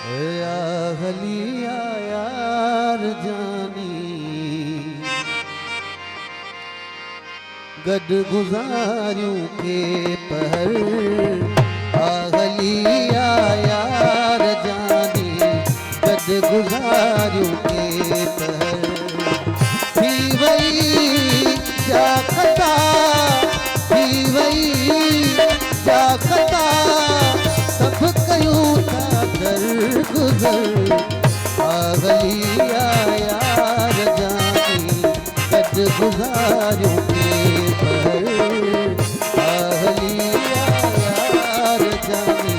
आहलिया यार जानी गड गुजारियों के पहर। आहलिया यार जानी गड गुजारियों के पहर। थी वही जाखता थी वही जाखता सब कयूं था दर गुजर। आहलिया यार जानी गड गुजारियों के पहर। आहलिया यार जानी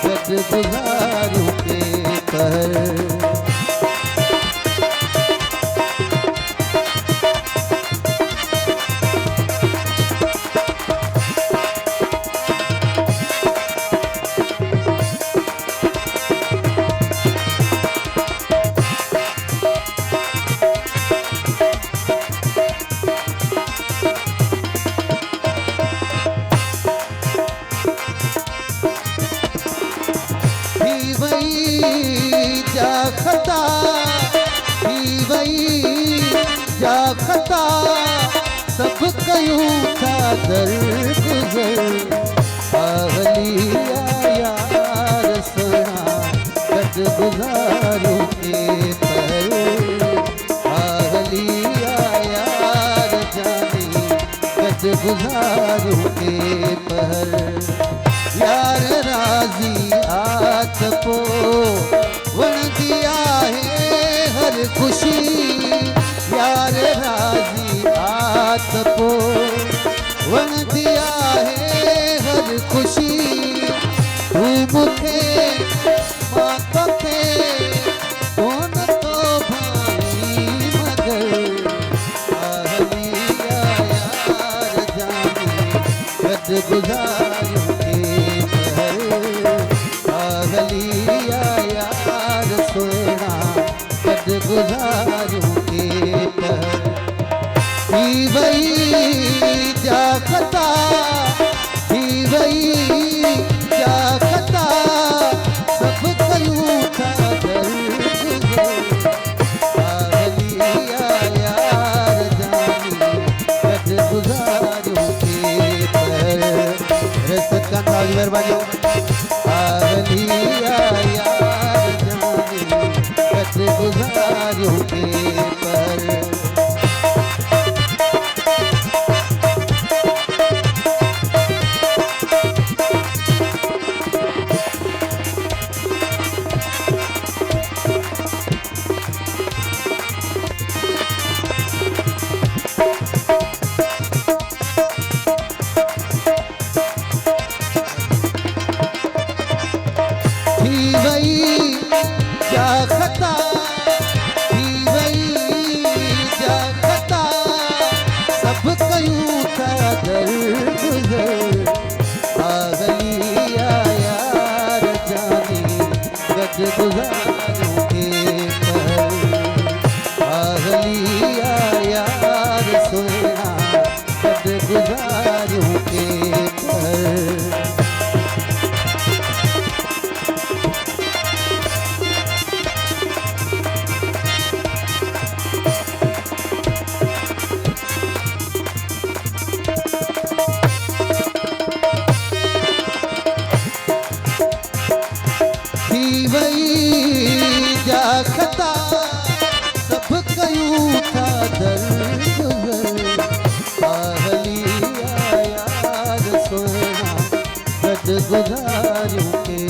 गड गुजारियों के पहर। जाखता थी वही जाखता सब कयूं था दर गुजर। आहलिया यार सुना गड गुजारों के पहर। आहलिया यार जानी गड गुजारों के पहर। यार राजी आत पो वण दिया है हर खुशी। यार राजी आत पो वण दिया है हर खुशी। तू मुखे मां तोखे कोन तो भाई मगर। आहलिया यार जानी गड गुजारियों के पहर। आहलिया यार सोना गड गुजारियों के पहर। थी वही जाखता थी वही जाखता सब कयूं था दर गुजर। आहलिया यार जानी गड गुजारियों के पहर। रसत का नाज मेहरबानी। आहलिया यार जानी गड गुजारियों के पहर। थी वही जाखता थी वही जाखता सब कयूं था दर गुजर। आहलिया यार जानी गड गुजारियों के पहर। आहलिया यार सोना गड गुजारियों के पहर। थी वही जाखता सब कयूं था दर गुजर। आहलिया यार सोना गड गुजारियों के